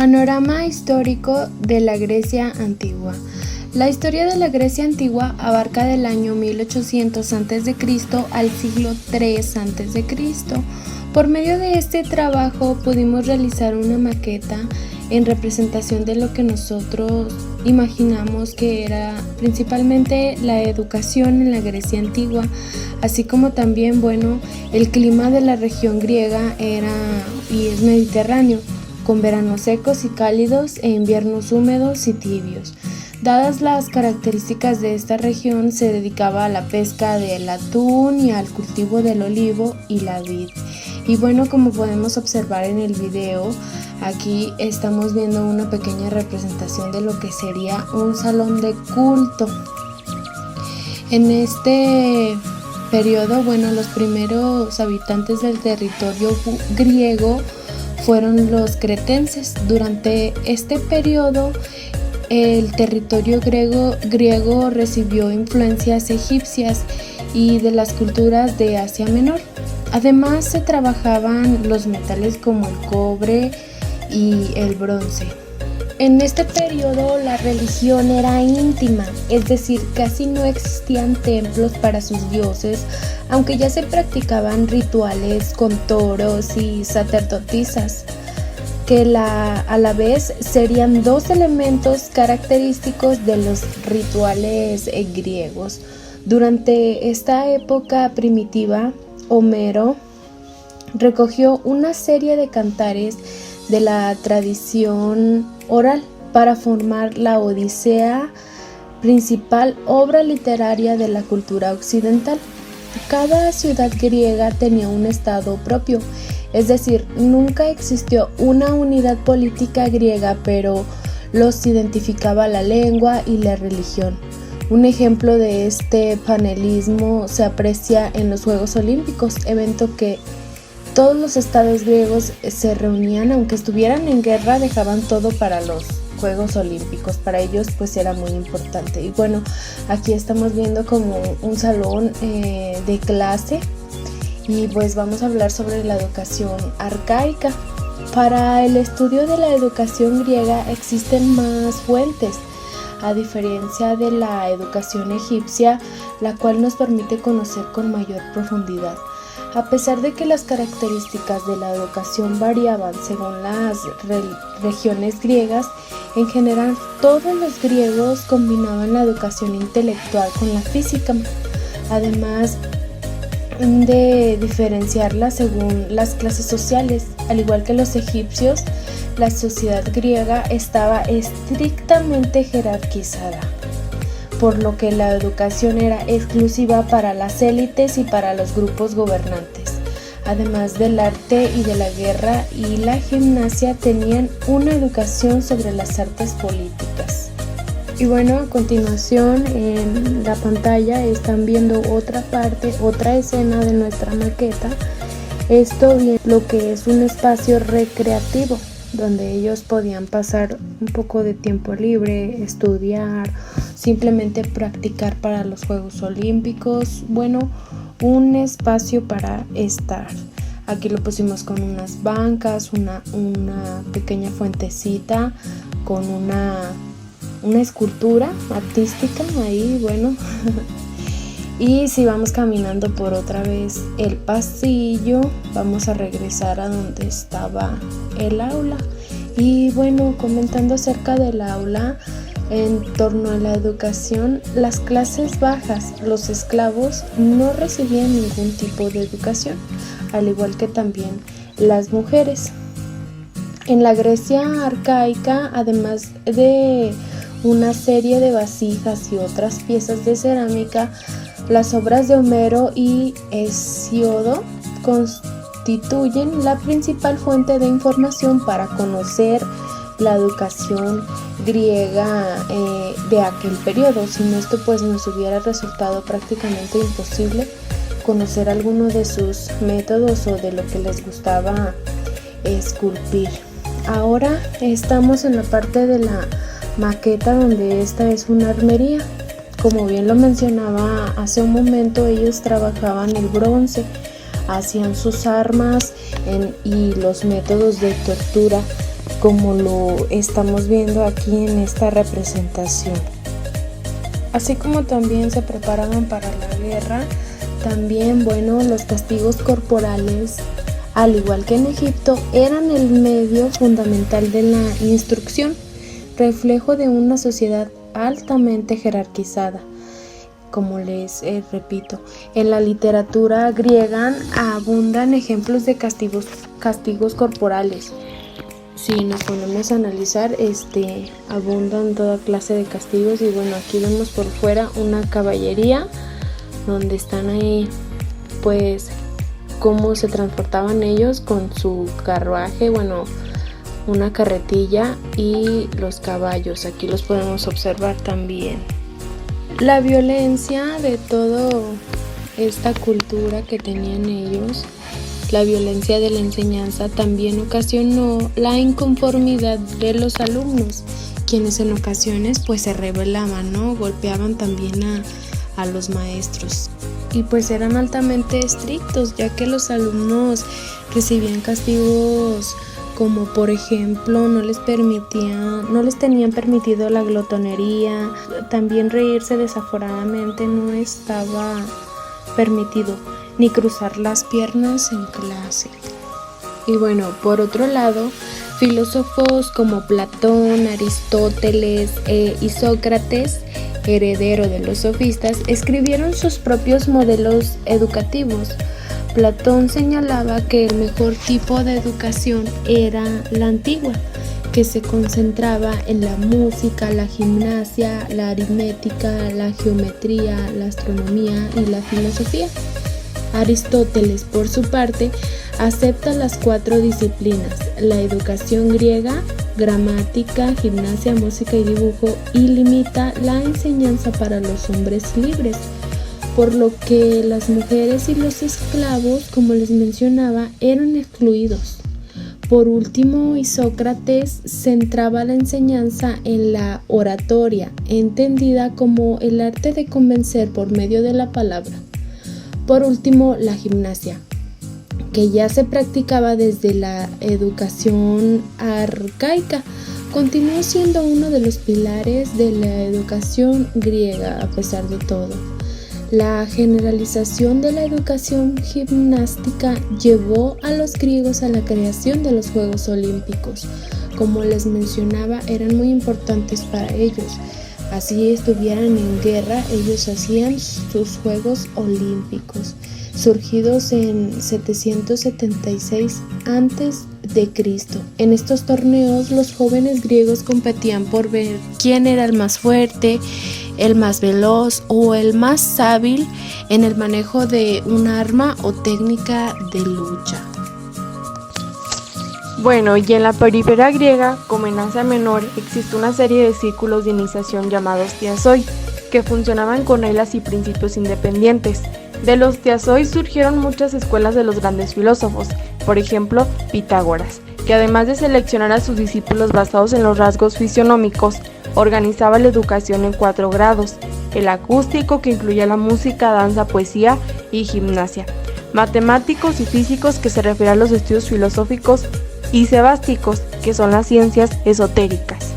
Panorama histórico de la Grecia antigua. La historia de la Grecia antigua abarca del año 1800 a.C. al siglo III a.C. Por medio de este trabajo pudimos realizar una maqueta en representación de lo que nosotros imaginamos que era principalmente la educación en la Grecia antigua, así como también, el clima de la región griega era y es mediterráneo, con veranos secos y cálidos e inviernos húmedos y tibios. Dadas las características de esta región, se dedicaba a la pesca del atún y al cultivo del olivo y la vid. Y como podemos observar en el video, aquí estamos viendo una pequeña representación de lo que sería un salón de culto. En este periodo, los primeros habitantes del territorio griego fueron los cretenses. Durante este periodo, el territorio griego recibió influencias egipcias y de las culturas de Asia Menor. Además, se trabajaban los metales como el cobre y el bronce. En este periodo la religión era íntima, es decir, casi no existían templos para sus dioses, aunque ya se practicaban rituales con toros y sacerdotisas, que a la vez serían dos elementos característicos de los rituales griegos. Durante esta época primitiva, Homero recogió una serie de cantares de la tradición oral para formar la Odisea, principal obra literaria de la cultura occidental. Cada ciudad griega tenía un estado propio, es decir, nunca existió una unidad política griega, pero los identificaba la lengua y la religión. Un ejemplo de este panelismo se aprecia en los Juegos Olímpicos, evento que todos los estados griegos se reunían, aunque estuvieran en guerra, dejaban todo para los Juegos Olímpicos. Para ellos era muy importante. Y aquí estamos viendo como un salón de clase y vamos a hablar sobre la educación arcaica. Para el estudio de la educación griega existen más fuentes, a diferencia de la educación egipcia, la cual nos permite conocer con mayor profundidad. A pesar de que las características de la educación variaban según las regiones griegas, en general todos los griegos combinaban la educación intelectual con la física, además de diferenciarla según las clases sociales. Al igual que los egipcios, la sociedad griega estaba estrictamente jerarquizada, por lo que la educación era exclusiva para las élites y para los grupos gobernantes. Además del arte y de la guerra y la gimnasia, tenían una educación sobre las artes políticas. Y a continuación en la pantalla están viendo otra escena de nuestra maqueta. Esto bien lo que es un espacio recreativo, donde ellos podían pasar un poco de tiempo libre, estudiar, simplemente practicar para los Juegos Olímpicos, un espacio para estar. Aquí lo pusimos con unas bancas, una pequeña fuentecita, con una escultura artística ahí, Y si vamos caminando por otra vez el pasillo, vamos a regresar a donde estaba el aula. Y comentando acerca del aula, en torno a la educación, las clases bajas, los esclavos, no recibían ningún tipo de educación, al igual que también las mujeres. En la Grecia arcaica, además de una serie de vasijas y otras piezas de cerámica, las obras de Homero y Hesíodo constituyen la principal fuente de información para conocer la educación griega de aquel periodo. Sin esto nos hubiera resultado prácticamente imposible conocer alguno de sus métodos o de lo que les gustaba esculpir. Ahora estamos en la parte de la maqueta donde esta es una armería. Como bien lo mencionaba hace un momento, ellos trabajaban el bronce, hacían sus armas y los métodos de tortura como lo estamos viendo aquí en esta representación. Así como también se preparaban para la guerra, también, los castigos corporales, al igual que en Egipto, eran el medio fundamental de la instrucción, reflejo de una sociedad altamente jerarquizada. Como les repito, en la literatura griega abundan ejemplos de castigos corporales. Si nos ponemos a analizar, abundan toda clase de castigos. Y aquí vemos por fuera una caballería donde están ahí, pues, cómo se transportaban ellos con su carruaje, una carretilla y los caballos. Aquí los podemos observar también. La violencia de toda esta cultura que tenían ellos, la violencia de la enseñanza, también ocasionó la inconformidad de los alumnos, quienes en ocasiones pues se rebelaban, golpeaban también a los maestros, y pues eran altamente estrictos, ya que los alumnos recibían castigos como por ejemplo no les tenían permitido la glotonería, también reírse desaforadamente no estaba permitido, ni cruzar las piernas en clase. Y por otro lado, filósofos como Platón, Aristóteles y Sócrates, heredero de los sofistas, escribieron sus propios modelos educativos. Platón señalaba que el mejor tipo de educación era la antigua, que se concentraba en la música, la gimnasia, la aritmética, la geometría, la astronomía y la filosofía. Aristóteles, por su parte, acepta las 4 disciplinas: la educación griega, gramática, gimnasia, música y dibujo, y limita la enseñanza para los hombres libres, por lo que las mujeres y los esclavos, como les mencionaba, eran excluidos. Por último, Isócrates centraba la enseñanza en la oratoria, entendida como el arte de convencer por medio de la palabra. Por último, la gimnasia, que ya se practicaba desde la educación arcaica, continuó siendo uno de los pilares de la educación griega a pesar de todo. La generalización de la educación gimnástica llevó a los griegos a la creación de los Juegos Olímpicos. Como les mencionaba, eran muy importantes para ellos. Así estuvieran en guerra, ellos hacían sus Juegos Olímpicos, surgidos en 776 a.C. En estos torneos, los jóvenes griegos competían por ver quién era el más fuerte, el más veloz o el más hábil en el manejo de un arma o técnica de lucha. Y en la periferia griega, como en Asia Menor, existe una serie de círculos de iniciación llamados Tiasoi, que funcionaban con reglas y principios independientes. De los Tiasoi surgieron muchas escuelas de los grandes filósofos, por ejemplo, Pitágoras, que además de seleccionar a sus discípulos basados en los rasgos fisionómicos, organizaba la educación en 4 grados: el acústico, que incluía la música, danza, poesía y gimnasia; matemáticos y físicos, que se refiere a los estudios filosóficos; y sebásticos, que son las ciencias esotéricas.